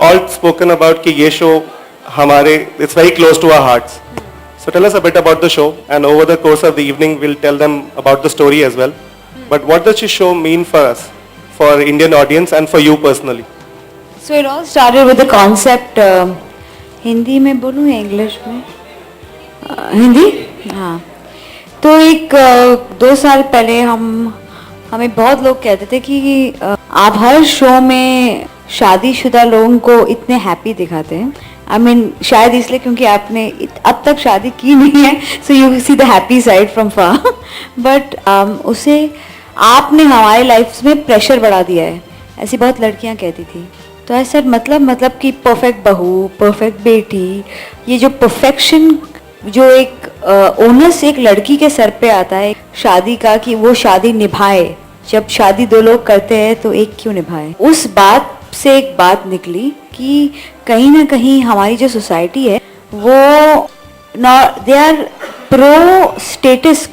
all spoken about कि ये show हमारे it's very close to our hearts. So tell us a bit about the show, and over the course of the evening we'll tell them about the story as well. But what does this show mean for us, for Indian audience and for you personally? So it all started with the concept. Hindi में बोलूँ या English में? हिंदी? हाँ. तो एक 2 साल पहले हमें बहुत लोग कहते थे कि आप हर शो में शादीशुदा लोगों को इतने हैप्पी दिखाते हैं. I mean, शायद इसलिए क्योंकि आपने अब तक शादी की नहीं है, so you see the happy side from far. But उसे आपने हमारी लाइफ में प्रेशर बढ़ा दिया है, ऐसी बहुत लड़कियां कहती थी. तो ऐसा मतलब कि परफेक्ट बहू, परफेक्ट बेटी, ये जो परफेक्शन जो एक ओनस एक लड़की के सर पे आता है शादी का, कि वो शादी निभाए. जब शादी 2 लोग करते हैं तो एक क्यों निभाए. उस बात से एक बात निकली कि कहीं ना कहीं हमारी जो सोसाइटी है वो they are pro status,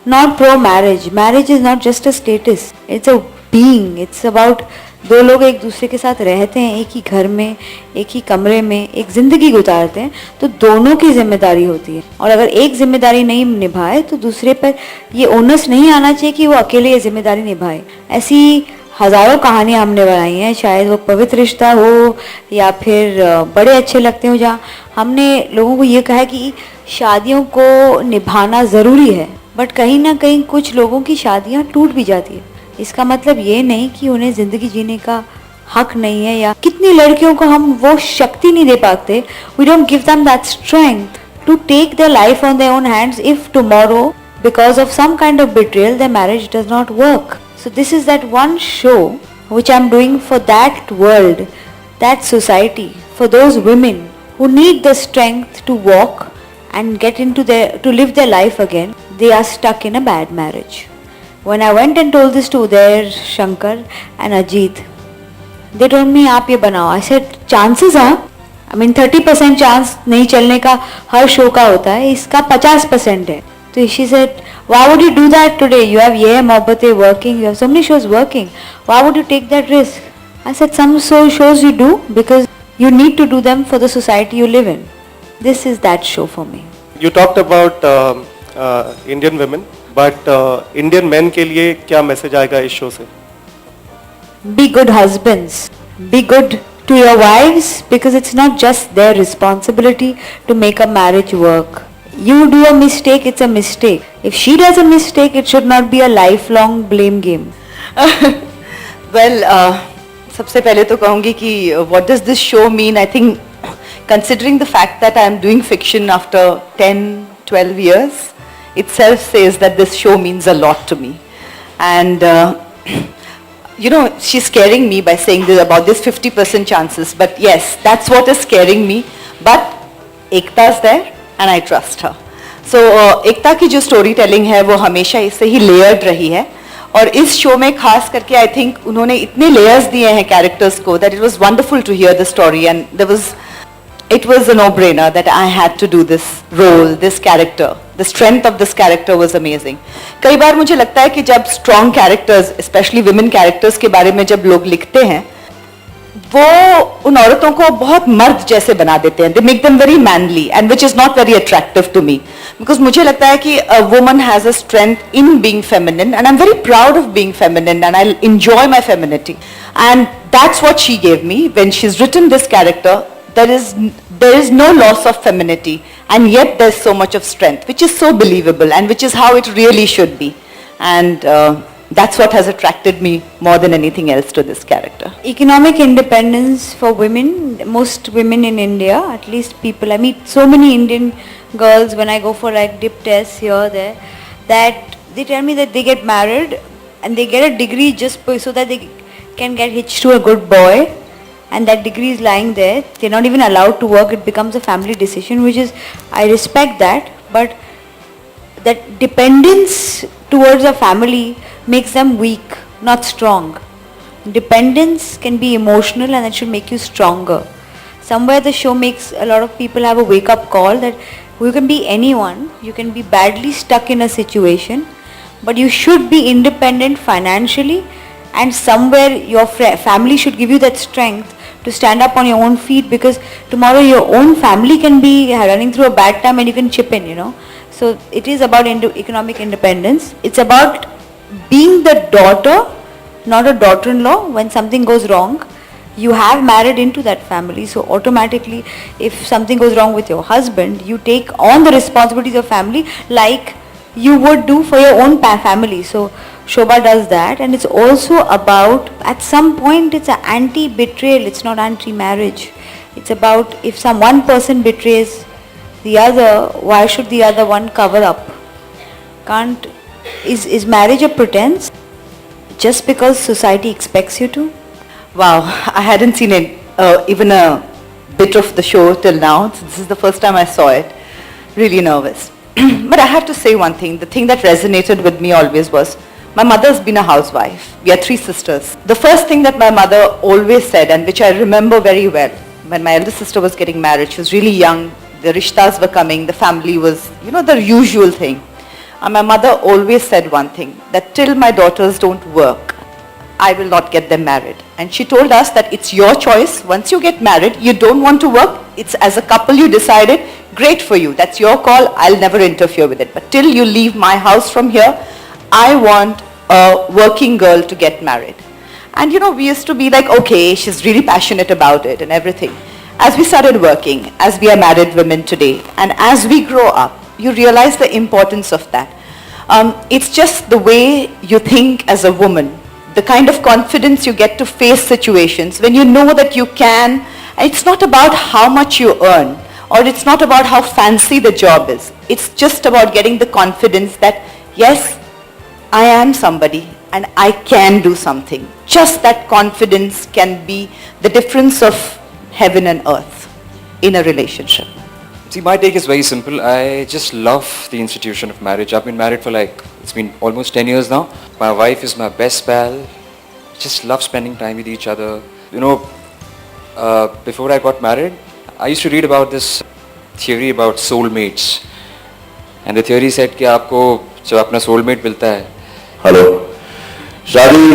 not pro marriage. Marriage is not just a status, it's a being. It's about 2 लोग एक दूसरे के साथ रहते हैं, एक ही घर में, एक ही कमरे में, एक जिंदगी गुजारते हैं, तो दोनों की जिम्मेदारी होती है. और अगर एक जिम्मेदारी नहीं निभाए तो दूसरे पर ये ओनस नहीं आना चाहिए कि वो अकेले ये जिम्मेदारी निभाए. ऐसी हजारों कहानियां हमने बनाई हैं, शायद वो पवित्र रिश्ता हो या फिर बड़े अच्छे लगते हो, जहाँ हमने लोगों को ये कहा है कि शादियों को निभाना ज़रूरी है. बट कहीं ना कहीं कुछ लोगों की शादियां टूट भी जाती है. इसका मतलब ये नहीं कि उन्हें ज़िंदगी जीने का हक नहीं है, या कितनी लड़कियों को हम वो शक्ति नहीं दे पाते. We don't give them that strength to take their life on their own hands if tomorrow because of some kind of betrayal their marriage does not work. So this is that one show which I'm doing for that world, that society, for those women who need the strength to walk and get into to live their life again. They are stuck in a bad marriage. When I went and told this to Udair, Shankar and Ajit, they told me आप ये बनाओ. I said chances are, I mean 30% chance नहीं चलने का हर show का होता है, इसका 50% है. So she said, why would you do that today? You have Ye Mohabbatein working, you have so many shows working. Why would you take that risk? I said, some shows you do because you need to do them for the society you live in. This is that show for me. You talked about Indian women, but Indian men के लिए क्या message आएगा इस show से? Be good husbands. Be good to your wives because it's not just their responsibility to make a marriage work. You do a mistake, it's a mistake. If she does a mistake, it should not be a lifelong blame game. Well, सबसे पहले तो कहूँगी कि what does this show mean? I think considering the fact that I am doing fiction after 10, 12 years, itself says that this show means a lot to me. And you know, she's scaring me by saying this about this 50% chances. But yes, that's what is scaring me. But Ekta's there. And I trust her. So एकता की जो story telling है वो हमेशा इससे ही layered रही है, और इस शो में खास करके आई थिंक उन्होंने इतने लेयर्स दिए हैं कैरेक्टर्स को that it was wonderful to hear the story, and it was a no-brainer that I had to do this role, this character. The strength of this character was amazing. कई बार मुझे लगता है कि जब strong characters, especially women characters के बारे में जब लोग लिखते हैं, वो उन औरतों को बहुत मर्द जैसे बना देते हैं. They make them very manly, and which is not very attractive to me, because मुझे लगता है कि a woman has a strength in being feminine, and I'm very proud of being feminine, and I enjoy my femininity, and that's what she gave me when she's written this character. There is no loss of femininity, and yet there's so much of strength, which is so believable, and which is how it really should be, and that's what has attracted me more than anything else to this character. Economic independence for women, most women in India, at least people, I meet so many Indian girls when I go for like dip tests here, there, that they tell me that they get married and they get a degree just so that they can get hitched to a good boy, and that degree is lying there. They're not even allowed to work. It becomes a family decision, which is, I respect that, but that dependence towards a family makes them weak, not strong. Dependence can be emotional, and that should make you stronger. Somewhere the show makes a lot of people have a wake-up call that you can be anyone, you can be badly stuck in a situation, but you should be independent financially, and somewhere your family should give you that strength to stand up on your own feet, because tomorrow your own family can be running through a bad time and you can chip in, you know. So it is about economic independence. It's about being the daughter, not a daughter-in-law. When something goes wrong, you have married into that family, so automatically if something goes wrong with your husband, you take on the responsibilities of family like you would do for your own family. So Shobha does that, and it's also about, at some point it's an anti-betrayal, it's not anti-marriage. It's about, if one person betrays the other, why should the other one cover up? Is marriage a pretense just because society expects you to? Wow, I hadn't seen it, even a bit of the show till now. This is the first time I saw it. Really nervous. But I have to say one thing. The thing that resonated with me always was, my mother's been a housewife. We are 3 sisters. The first thing that my mother always said, and which I remember very well, when my elder sister was getting married, she was really young, the rishtas were coming, the family was, you know, the usual thing. And my mother always said one thing, that till my daughters don't work, I will not get them married. And she told us that it's your choice. Once you get married, you don't want to work, it's as a couple you decided, great for you. That's your call. I'll never interfere with it. But till you leave my house from here, I want a working girl to get married. And you know, we used to be like, okay, she's really passionate about it and everything. As we started working, as we are married women today, and as we grow up, you realize the importance of that. It's just the way you think as a woman, the kind of confidence you get to face situations when you know that you can. It's not about how much you earn, or it's not about how fancy the job is. It's just about getting the confidence that, yes, I am somebody and I can do something. Just that confidence can be the difference of heaven and earth in a relationship. See, my take is very simple. I just love the institution of marriage. I've been married for it's been almost 10 years now. My wife is my best pal. Just love spending time with each other. You know, before I got married, I used to read about this theory about soulmates. And the theory said कि आपको जब अपना soulmate मिलता है. Hello, शादी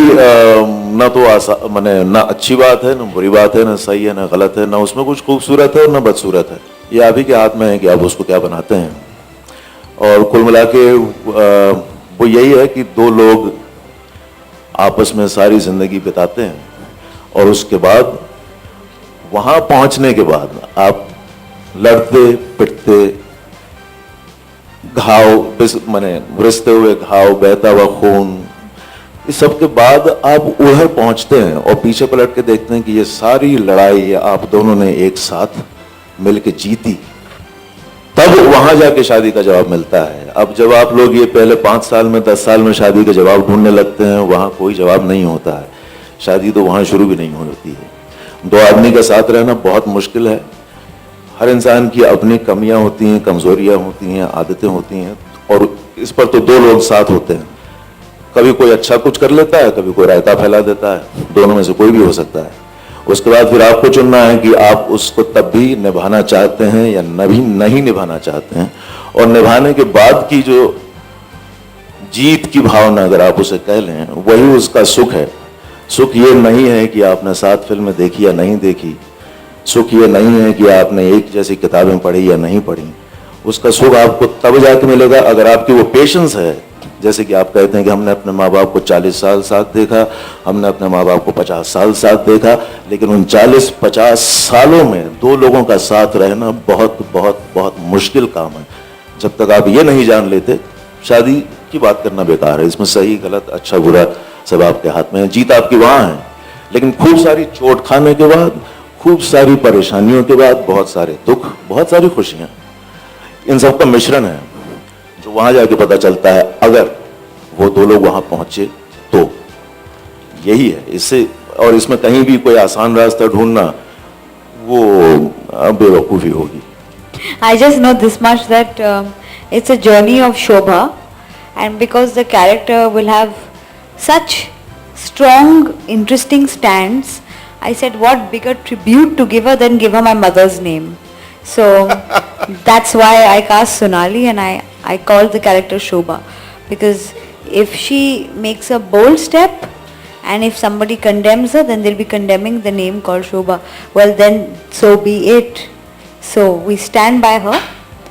ना तो माने ना अच्छी बात है, ना बुरी बात है, ना सही है, ना गलत है, ना उसमें कुछ खूबसूरत है और ना बदसूरत है. ये आप ही के हाथ में है कि आप उसको क्या बनाते हैं. और कुल मिला के वो यही है कि 2 लोग आपस में सारी जिंदगी बिताते हैं, और उसके बाद वहां पहुंचने के बाद आप लड़ते पिटते, घाव माने रिश्ते हुए घाव, बहता हुआ खून, इस सब के बाद आप उधर पहुंचते हैं और पीछे पलट के देखते हैं कि ये सारी लड़ाई आप दोनों ने एक साथ मिलके जीती. तब वहां जाके शादी का जवाब मिलता है. अब जब आप लोग ये पहले 5 साल में 10 साल में शादी का जवाब ढूंढने लगते हैं, वहां कोई जवाब नहीं होता है. शादी तो वहां शुरू भी नहीं होती है. 2 आदमी का साथ रहना बहुत मुश्किल है. हर इंसान की अपनी कमियां होती हैं, कमजोरियां होती हैं, आदतें होती हैं, और इस पर तो 2 लोग साथ होते हैं. कभी कोई अच्छा कुछ कर लेता है, कभी कोई रायता फैला देता है. दोनों में से कोई भी हो सकता है. उसके बाद फिर आपको चुनना है कि आप उसको तब भी निभाना चाहते हैं या नहीं निभाना चाहते हैं. और निभाने के बाद की जो जीत की भावना, अगर आप उसे कह लें, वही उसका सुख है. सुख ये नहीं है कि आपने 7 फिल्में देखी या नहीं देखी. सुख ये नहीं है कि आपने एक जैसी किताबें पढ़ी या नहीं पढ़ी. उसका सुख आपको तब जाके मिलेगा अगर आपकी वो पेशेंस है. जैसे कि आप कहते हैं कि हमने अपने माँ बाप को 40 साल साथ देखा, हमने अपने माँ बाप को 50 साल साथ देखा, लेकिन उन 40-50 सालों में 2 लोगों का साथ रहना बहुत बहुत बहुत मुश्किल काम है. जब तक आप ये नहीं जान लेते, शादी की बात करना बेकार है. इसमें सही गलत, अच्छा बुरा सब आपके हाथ में है. जीत आपकी वहां है, लेकिन खूब सारी चोट खाने के बाद, खूब सारी परेशानियों के बाद, बहुत सारे दुख, बहुत सारी खुशियां, इन सब का मिश्रण है जो वहां जाके पता चलता है. अगर वो 2 लोग वहां पहुंचे तो यही है. इससे और इसमें कहीं भी कोई आसान रास्ता ढूंढना वो बेवकूफी होगी. I just know this much that it's a journey of Shobha, and because the character will have such strong, interesting stands, I said what bigger tribute to give her than give her my mother's name. So that's why I cast Sonali and I called the character Shobha, because if she makes a bold step, And if somebody condemns her, then they'll be condemning the name called Shobha. Well, then so be it. So we stand by her,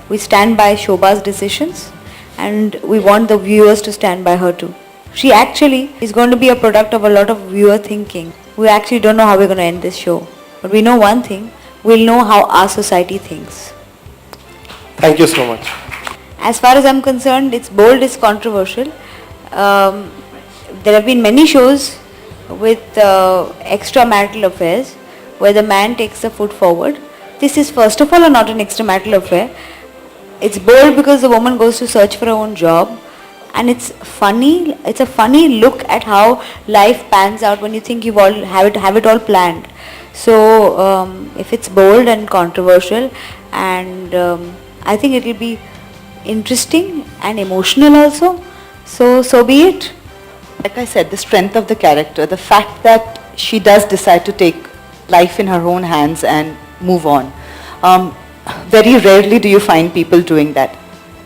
we stand by Shobha's decisions, and we want the viewers to stand by her too. She actually is going to be a product of a lot of viewer thinking. We actually don't know how we're going to end this show, but we know one thing, we'll know how our society thinks. Thank you so much. As far as I'm concerned, it's bold, it's controversial. There have been many shows with extramarital affairs where the man takes the foot forward. This is first of all not an extramarital affair. It's bold because the woman goes to search for her own job, and it's funny. It's a funny look at how life pans out when you think you all have it all planned. So if it's bold and controversial, and I think it will be interesting and emotional also. So be it. Like I said, the strength of the character, the fact that she does decide to take life in her own hands and move on. Very rarely do you find people doing that.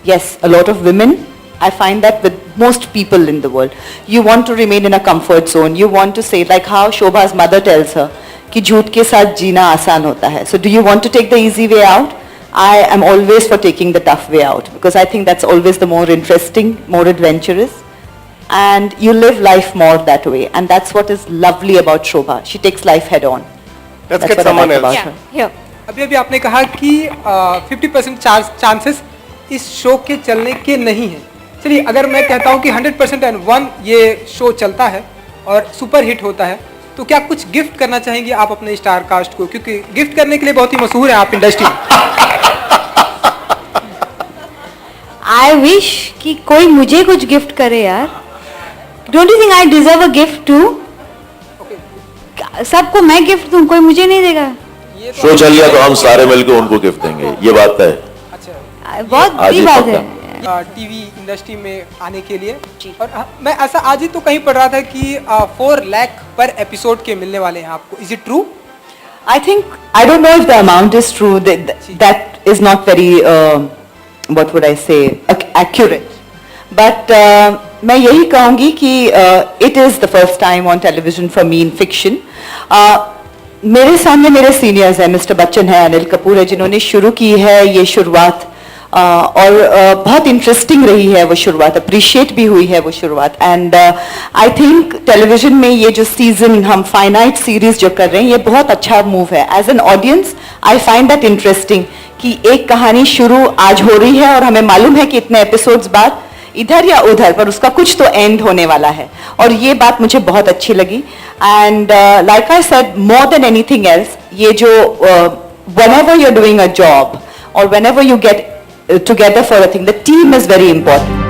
Yes, a lot of women, I find that with most people in the world. You want to remain in a comfort zone. You want to say, like how Shobha's mother tells her, कि झूठ के साथ जीना आसान होता है. So do you want to take the easy way out? I am always for taking the tough way out, because I think that's always the more interesting, more adventurous. And you live life more that way. And that's what is lovely about Shobha. She takes life head on. Let's That's get what I someone like about else. her. Here. अभी अभी आपने कहा कि 50% chances इस show के चलने के नहीं हैं. चलिए अगर मैं कहता हूँ कि 100% एंड 1 ये शो चलता है और सुपर हिट होता है, तो क्या कुछ गिफ्ट करना चाहेंगे आप अपने स्टार कास्ट को, क्योंकि गिफ्ट करने के लिए बहुत ही मशहूर हैं आप इंडस्ट्री में. I wish कि कोई मुझे कुछ गिफ्ट करे यार. Don't you think I deserve a gift too? सबको मैं गिफ्ट दूं, कोई मुझे नहीं देगा. शो चल गया तो हम सारे मिलकर उनको गिफ्ट देंगे, ये बात है। अच्छा, बहुत आज बड़ी ही बात पक्का। है. टीवी इंडस्ट्री में आने के लिए. और मैं ऐसा आज ही तो कहीं पढ़ रहा था कि 4 लाख पर एपिसोड के मिलने वाले हैं आपको. Is it true? I think, I don't know if the amount is true, that is not very, what would I say, accurate. But मैं यही कहूँगी कि it is the first time on television for me in fiction. मेरे सामने मेरे seniors हैं, mister Bachchan है, अनिल कपूर है, जिन्होंने शुरू की है ये शुरुआत, और बहुत इंटरेस्टिंग रही है वो शुरुआत, अप्रिशिएट भी हुई है वो शुरुआत. एंड आई थिंक टेलीविजन में ये जो सीजन हम फाइनाइट सीरीज जो कर रहे हैं, ये बहुत अच्छा मूव है. As an audience I find that interesting कि एक कहानी शुरू आज हो रही है और हमें मालूम है कि इतने एपिसोड्स बाद इधर या उधर पर उसका कुछ तो एंड होने वाला है, और ये बात मुझे बहुत अच्छी लगी. And like I said, more than anything else, ये जो whenever you're doing a job or whenever you get together for a thing, the team is very important.